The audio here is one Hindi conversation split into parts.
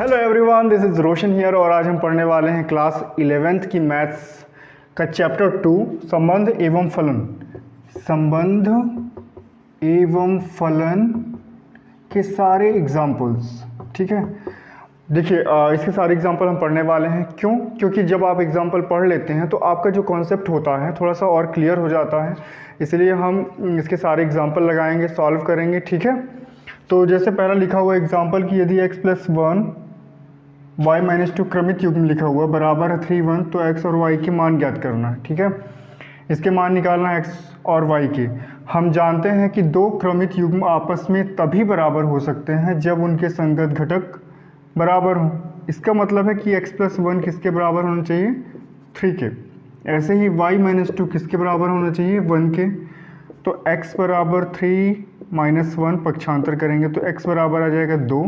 Hello everyone, this is Roshan here और आज हम पढ़ने वाले हैं क्लास 11th की मैथ्स का चैप्टर 2 संबंध एवं फलन। संबंध एवं फलन के सारे एग्जाम्पल्स। ठीक है, देखिए इसके सारे एग्जाम्पल हम पढ़ने वाले हैं। क्योंकि जब आप एग्जाम्पल पढ़ लेते हैं तो आपका जो कॉन्सेप्ट होता है थोड़ा सा और क्लियर हो जाता है, इसलिए हम इसके सारे एग्जाम्पल लगाएंगे, सॉल्व करेंगे। ठीक है, तो जैसे पहला लिखा हुआ एग्जाम्पल कि यदि x + 1 y - 2 क्रमित युग्म लिखा हुआ बराबर है 3 1, तो x और y के मान ज्ञात करना है। ठीक है, इसके मान निकालना है x और y के। हम जानते हैं कि दो क्रमित युग्म आपस में तभी बराबर हो सकते हैं जब उनके संगत घटक बराबर हों। इसका मतलब है कि x + 1 किसके बराबर होना चाहिए, 3 के। ऐसे ही y - 2 किसके बराबर होना चाहिए, 1 के। तो x बराबर 3 - 1 पक्षांतर करेंगे तो x बराबर आ जाएगा 2।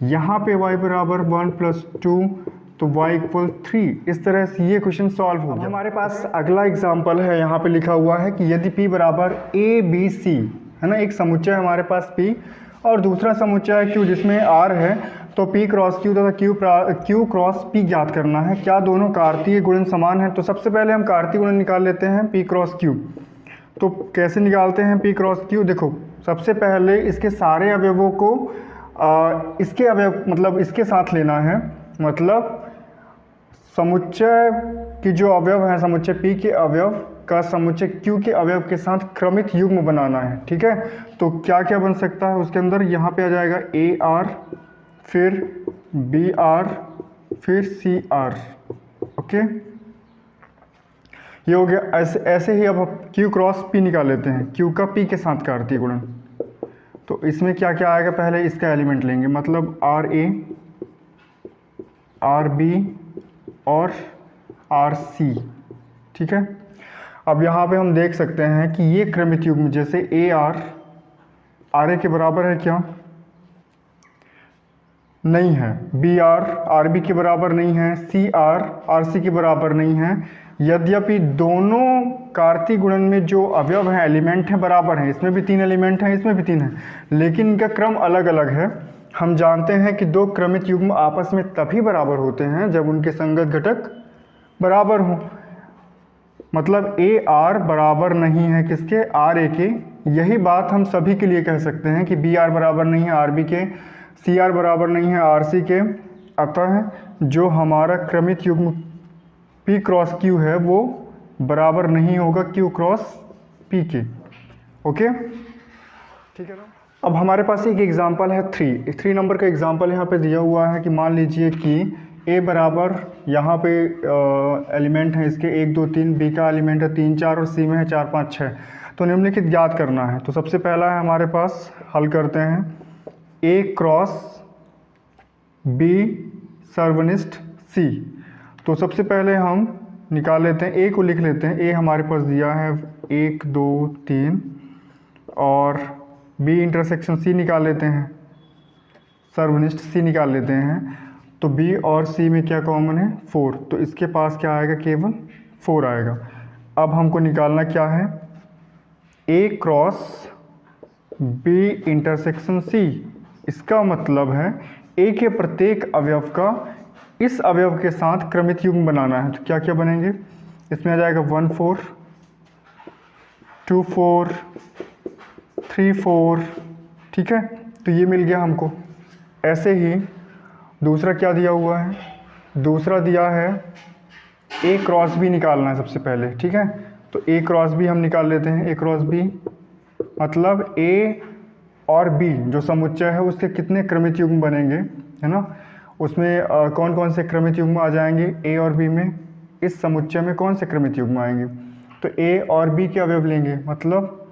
यहाँ पे y बराबर 1 + 2 तो y = 3। इस तरह से ये क्वेश्चन सॉल्व हो गया। हमारे पास अगला एग्जाम्पल है, यहाँ पे लिखा हुआ है कि यदि p बराबर ABC है ना, एक समुच्चय है हमारे पास p और दूसरा समुच्चय है q जिसमें r है, तो p × q तथा q × p ज्ञात करना है। क्या दोनों कार्तीय गुणन समान है? तो सबसे पहले हम कार्तीय गुणन निकाल लेते हैं p × q। तो कैसे निकालते हैं p × q? देखो, सबसे पहले इसके सारे अवयवों को इसके अवयव मतलब इसके साथ लेना है, मतलब समुच्चय की जो अवयव है, समुच्चय p के अवयव का समुच्चय q के अवयव के साथ क्रमित युग्म बनाना है। ठीक है, तो क्या क्या बन सकता है उसके अंदर? यहाँ पे आ जाएगा AR, फिर BR, फिर CR। ओके, ये हो गया। ऐसे ही अब q × p निकाल लेते हैं, q का p के साथ कार्तीय गुणन। तो इसमें क्या क्या आएगा, पहले इसका एलिमेंट लेंगे, मतलब RA, RB और RC। ठीक है, अब यहाँ पे हम देख सकते हैं कि ये क्रमित युग्म जैसे AR RA के बराबर है क्या? नहीं है। BR RB के बराबर नहीं है। CR RC के बराबर नहीं है। यद्यपि दोनों कार्तीय गुणन में जो अवयव हैं, एलिमेंट हैं, बराबर हैं। इसमें भी 3 एलिमेंट हैं, इसमें भी 3 हैं, लेकिन इनका क्रम अलग अलग है। हम जानते हैं कि दो क्रमित युग्म आपस में तभी बराबर होते हैं जब उनके संगत घटक बराबर हों। मतलब AR बराबर नहीं है किसके, RA के। यही बात हम सभी के लिए कह सकते हैं कि BR बराबर नहीं है RB के, CR बराबर नहीं है RC के। अतः जो हमारा क्रमित युग्म p × q है वो बराबर नहीं होगा q × p के। ओके, ठीक है ना। अब हमारे पास एक एग्जांपल है 3 नंबर का एग्जांपल यहाँ पे दिया हुआ है कि मान लीजिए कि a बराबर, यहाँ पे एलिमेंट है इसके 1 2 3, b का एलिमेंट है 3 4 और c में है 4 5 6। तो निम्नलिखित ज्ञात करना है। तो सबसे पहला है हमारे पास, हल करते हैं, a × b सर्वनिष्ठ c। तो सबसे पहले हम निकाल लेते हैं, a को लिख लेते हैं। a हमारे पास दिया है 1 2 3 और b इंटरसेक्शन c निकाल लेते हैं, सर्वनिष्ठ c निकाल लेते हैं। तो b और c में क्या कॉमन है, 4। तो इसके पास क्या आएगा, केवल 4 आएगा। अब हमको निकालना क्या है, a × b इंटरसेक्शन c। इसका मतलब है a के प्रत्येक अवयव का इस अवयव के साथ क्रमित युग्म बनाना है। तो क्या क्या बनेंगे, इसमें आ जाएगा 1 4 2 4 3 4। ठीक है, तो ये मिल गया हमको। ऐसे ही दूसरा क्या दिया हुआ है, दूसरा दिया है a × b निकालना है सबसे पहले। ठीक है, तो a × b हम निकाल लेते हैं। a × b मतलब a और b जो समुच्चय है उसके कितने क्रमित युग्म बनेंगे, है ना। उसमें कौन कौन से क्रमित युग्म आ जाएंगे a और b में, इस समुच्चय में कौन से क्रमित युग्म आएंगे। तो a और b के अवयव लेंगे, मतलब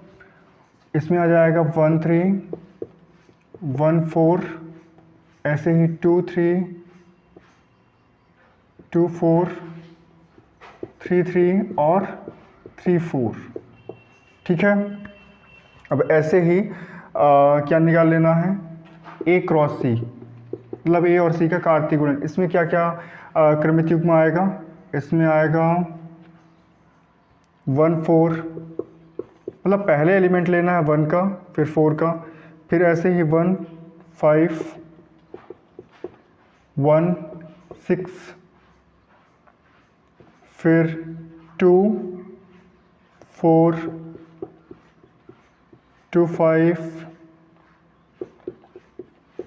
इसमें आ जाएगा 1 3 1 4, ऐसे ही 2 3 2 4 3 3 और 3 4। ठीक है, अब ऐसे ही क्या निकाल लेना है, a × c, मतलब a और c का कार्तीय गुणन। इसमें क्या क्या क्रमित युग्म आएगा, इसमें आएगा 1 4, मतलब पहले एलिमेंट लेना है 1 का, फिर 4 का, फिर ऐसे ही 1 5 1 6, फिर 2 4 2 5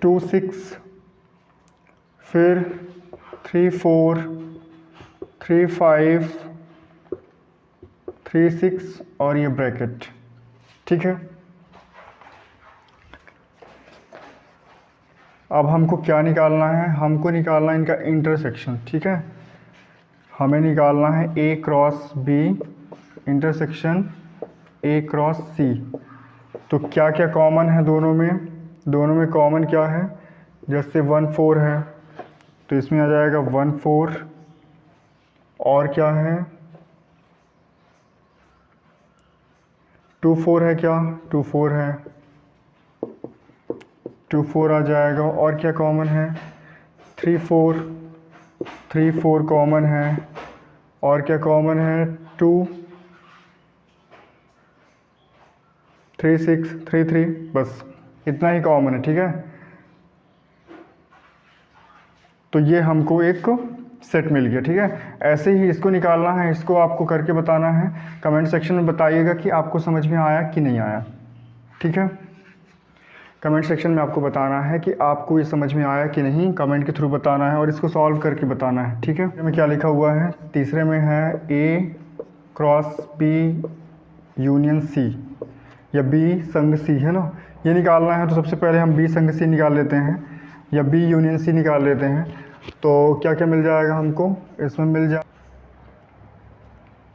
2 6, फिर 3 4 3 5 3 6 और ये ब्रैकेट। ठीक है, अब हमको क्या निकालना है? हमको निकालना है इनका इंटरसेक्शन। ठीक है, हमें निकालना है A cross B intersection A cross C. तो क्या क्या कॉमन है दोनों में? दोनों में कॉमन क्या है? जैसे 1 4 है तो इसमें आ जाएगा 1 4, और क्या है? 2 4 है क्या? 2 4 है, 2 4 आ जाएगा। और क्या कॉमन है? 3 4 3 4 कॉमन है। और क्या कॉमन है? 2 3 6 3 3, बस इतना ही कॉमन है। ठीक है, तो ये हमको एक सेट मिल गया। ठीक है, ऐसे ही इसको निकालना है, इसको आपको करके बताना है। कमेंट सेक्शन में बताइएगा कि आपको समझ में आया कि नहीं आया। ठीक है, कमेंट सेक्शन में आपको बताना है कि आपको ये समझ में आया कि नहीं, कमेंट के थ्रू बताना है और इसको सॉल्व करके बताना है। ठीक है, इसमें क्या लिखा हुआ है? तीसरे में है A cross B union C, या बी संग सी, है ना। ये निकालना है तो सबसे पहले हम बी संग सी निकाल लेते हैं, या बी यूनियन सी निकाल लेते हैं। तो क्या क्या मिल जाएगा हमको? इसमें मिल जाए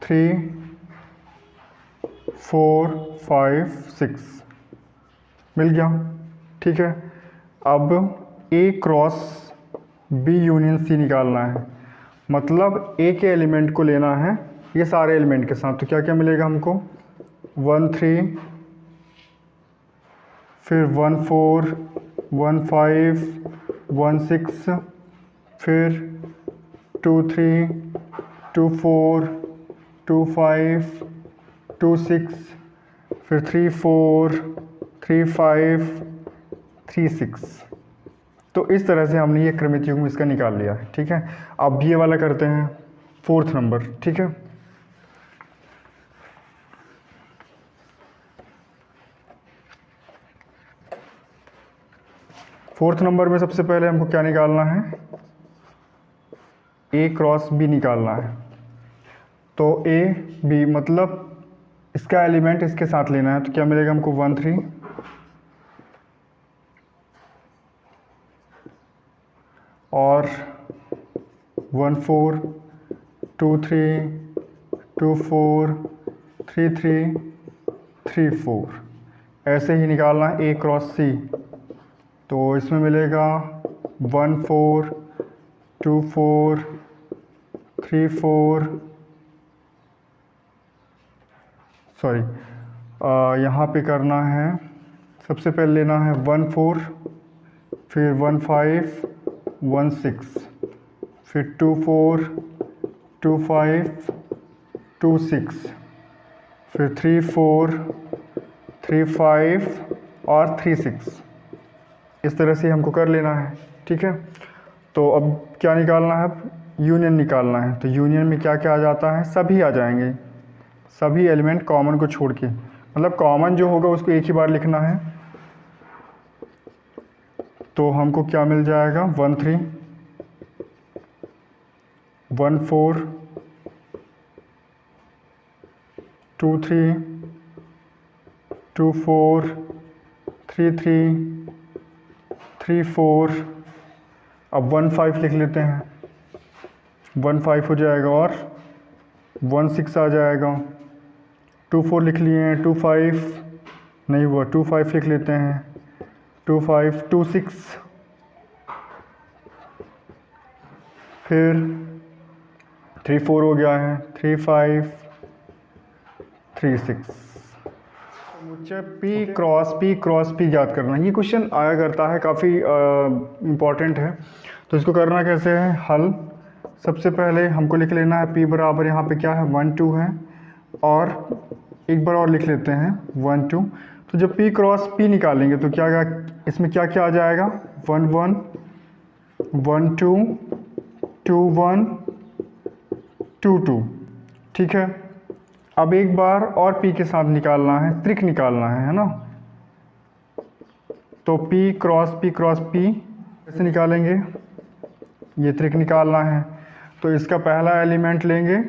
3 4 5 6 मिल गया। ठीक है, अब ए क्रॉस बी यूनियन सी निकालना है, मतलब ए के एलिमेंट को लेना है ये सारे एलिमेंट के साथ। तो क्या क्या मिलेगा हमको? 1 3, फिर 1 4 1 5 1 6, फिर 2 3 2 4 2 5 2 6, फिर 3 4 3 5 3 6। तो इस तरह से हमने ये क्रमित युग्म इसका निकाल लिया है। ठीक है, अब ये वाला करते हैं 4th नंबर। ठीक है, फोर्थ नंबर में सबसे पहले हमको क्या निकालना है? ए क्रॉस बी निकालना है। तो ए बी मतलब इसका एलिमेंट इसके साथ लेना है। तो क्या मिलेगा हमको? 1 3 और 1 4 2 3 2 4 3 3 3 4, ऐसे ही निकालना है ए क्रॉस सी। तो इसमें मिलेगा 1 4 2 4 3 4, सॉरी यहाँ पे करना है, सबसे पहले लेना है 1 4, फिर 1 5 1 6, फिर 2 4 2 5 2 6, फिर 3 4 3 5 और 3 6। इस तरह से हमको कर लेना है। ठीक है, तो अब क्या निकालना है? यूनियन निकालना है। तो यूनियन में क्या क्या आ जाता है? सभी आ जाएंगे, सभी एलिमेंट कॉमन को छोड़ के, मतलब कॉमन जो होगा उसको एक ही बार लिखना है। तो हमको क्या मिल जाएगा? 1 3 1 4 2 3 2 4 3 3 3 4। अब 1 5 लिख लेते हैं, 1 5 हो जाएगा और 1 6 आ जाएगा। 2 4 लिख लिए हैं, 2 5 नहीं हुआ, 2 5 लिख लेते हैं, 2 5 2 6, फिर 3 4 हो गया है, 3 5 3 6। मुझे पी क्रॉस पी याद करना, ये क्वेश्चन आया करता है, काफ़ी इम्पॉर्टेंट है। तो इसको करना कैसे है? हल सबसे पहले हमको लिख लेना है पी बराबर, यहाँ पे क्या है? 1 2 है, और एक बार और लिख लेते हैं 1 2। तो जब पी क्रॉस पी निकालेंगे तो क्या इसमें क्या क्या आ जाएगा? 1 1 1 2 2 1 2 2। ठीक है, अब एक बार और p के साथ निकालना है, त्रिक निकालना है ना। तो p क्रॉस p कैसे निकालेंगे, ये त्रिक निकालना है। तो इसका पहला एलिमेंट लेंगे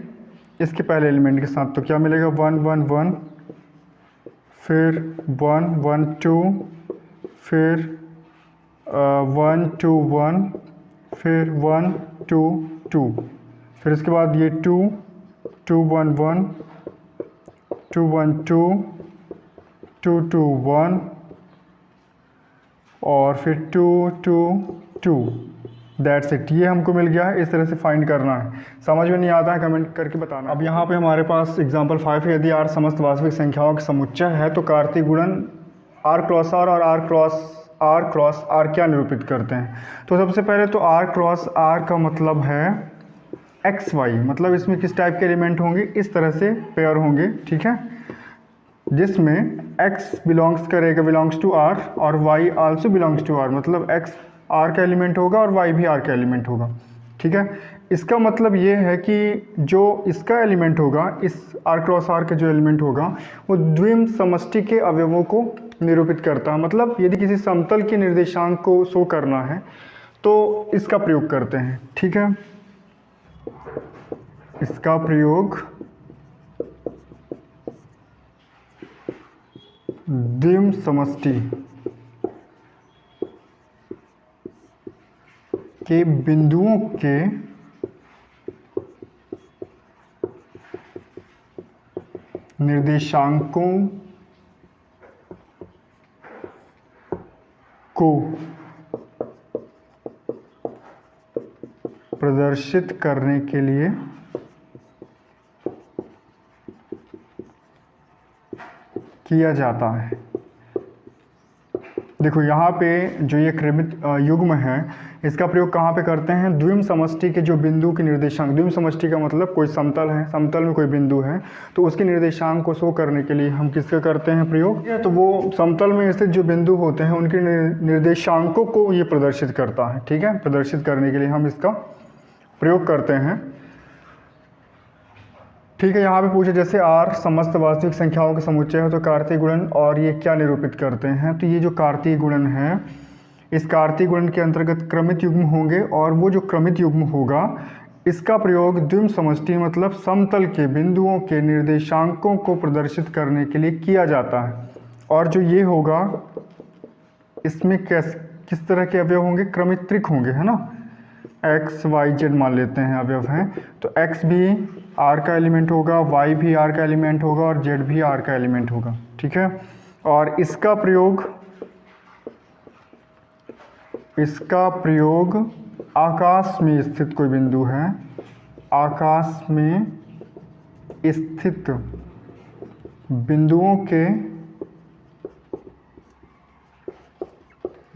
इसके पहले एलिमेंट के साथ, तो क्या मिलेगा 1 1 1, फिर 1 1 2, फिर 1 2 1, फिर 1 2 2, फिर इसके बाद ये 2 2 1 1, 2 1 2, 2 2 1, और फिर 2 2 2। दैट्स इट, ये हमको मिल गया है। इस तरह से फाइंड करना है। समझ में नहीं आता है कमेंट करके बताना। अब यहाँ पे हमारे पास एग्जांपल 5 है, यदि R समस्त वास्तविक संख्याओं का समुच्चय है तो कार्तीय गुणन R क्रॉस R और R क्रॉस R क्या निरूपित करते हैं। तो सबसे पहले तो R क्रॉस R का मतलब है एक्स वाई, मतलब इसमें किस टाइप के एलिमेंट होंगे, इस तरह से पेयर होंगे। ठीक है, जिसमें x बिलोंग्स टू R और y also belongs to R, मतलब x R का एलिमेंट होगा और y भी R का एलिमेंट होगा। ठीक है, इसका मतलब ये है कि जो इसका एलिमेंट होगा, इस R क्रॉस R का जो एलिमेंट होगा वो द्विम समष्टि के अवयवों को निरूपित करता है। मतलब यदि किसी समतल के निर्देशांक को शो करना है तो इसका प्रयोग करते हैं। ठीक है, इसका प्रयोग द्विम समष्टि के बिंदुओं के निर्देशांकों को प्रदर्शित करने के लिए किया जाता है। देखो यहाँ पे जो ये क्रमित युग्म है, इसका प्रयोग कहाँ पे करते हैं, द्विम समष्टि के जो बिंदु के निर्देशांक, द्विम समष्टि का मतलब कोई समतल है, समतल में कोई बिंदु है तो उसके निर्देशांक को शो करने के लिए हम किसका करते हैं प्रयोग। तो वो समतल में स्थित जो बिंदु होते हैं उनके निर्देशांकों को ये प्रदर्शित करता है। ठीक है, प्रदर्शित करने के लिए हम इसका प्रयोग करते हैं। ठीक है, यहाँ पे पूछे जैसे R समस्त वास्तविक संख्याओं का समुच्चय है तो कार्तीय गुणन और ये क्या निरूपित करते हैं। तो ये जो कार्तीय गुणन है, इस कार्तीय गुणन के अंतर्गत क्रमित युग्म होंगे और वो जो क्रमित युग्म होगा इसका प्रयोग द्विम समष्टि मतलब समतल के बिंदुओं के निर्देशांकों को प्रदर्शित करने के लिए किया जाता है। और जो ये होगा इसमें किस तरह के अवयव होंगे, क्रमित त्रिक होंगे, है ना। x y z मान लेते हैं अवयव हैं, तो x भी R का एलिमेंट होगा, y भी R का एलिमेंट होगा और z भी R का एलिमेंट होगा। ठीक है, और इसका प्रयोग आकाश में स्थित कोई बिंदु है, आकाश में स्थित बिंदुओं के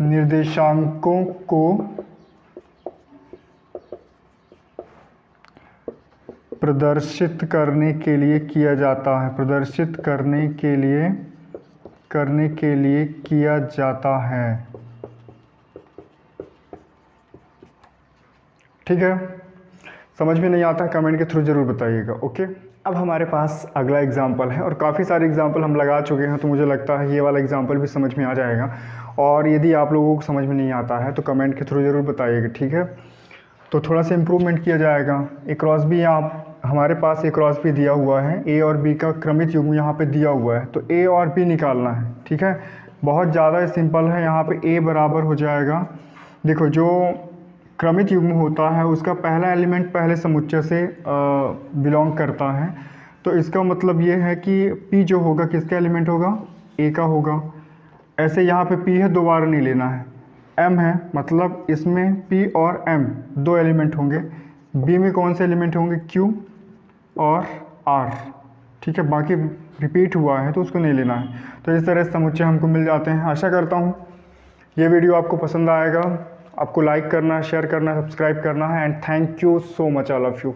निर्देशांकों को प्रदर्शित करने के लिए किया जाता है, प्रदर्शित करने के लिए किया जाता है। ठीक है, समझ में नहीं आता कमेंट के थ्रू ज़रूर बताइएगा। ओके, अब हमारे पास अगला एग्जाम्पल है और काफ़ी सारे एग्जाम्पल हम लगा चुके हैं, तो मुझे लगता है ये वाला एग्जाम्पल भी समझ में आ जाएगा। और यदि आप लोगों को समझ में नहीं आता है तो कमेंट के थ्रू ज़रूर बताइएगा। ठीक है, तो थोड़ा सा इम्प्रूवमेंट किया जाएगा। एक क्रॉस भी हमारे पास एक क्रॉस भी दिया हुआ है, ए और बी का क्रमित युग्म यहाँ पे दिया हुआ है, तो ए और बी निकालना है। ठीक है, बहुत ज़्यादा सिंपल है। यहाँ पे ए बराबर हो जाएगा, देखो जो क्रमित युग्म होता है उसका पहला एलिमेंट पहले समुच्चय से बिलोंग करता है, तो इसका मतलब ये है कि पी जो होगा किसका एलिमेंट होगा, ए का होगा। ऐसे यहाँ पे पी है, दोबारा नहीं लेना है, एम है, मतलब इसमें पी और एम दो एलिमेंट होंगे। बी में कौन से एलिमेंट होंगे, क्यू और आर। ठीक है, बाकी रिपीट हुआ है तो उसको नहीं लेना है। तो इस तरह से समुच्चय हमको मिल जाते हैं। आशा करता हूँ ये वीडियो आपको पसंद आएगा। आपको लाइक करना, शेयर करना, सब्सक्राइब करना है। And thank you so much all of you.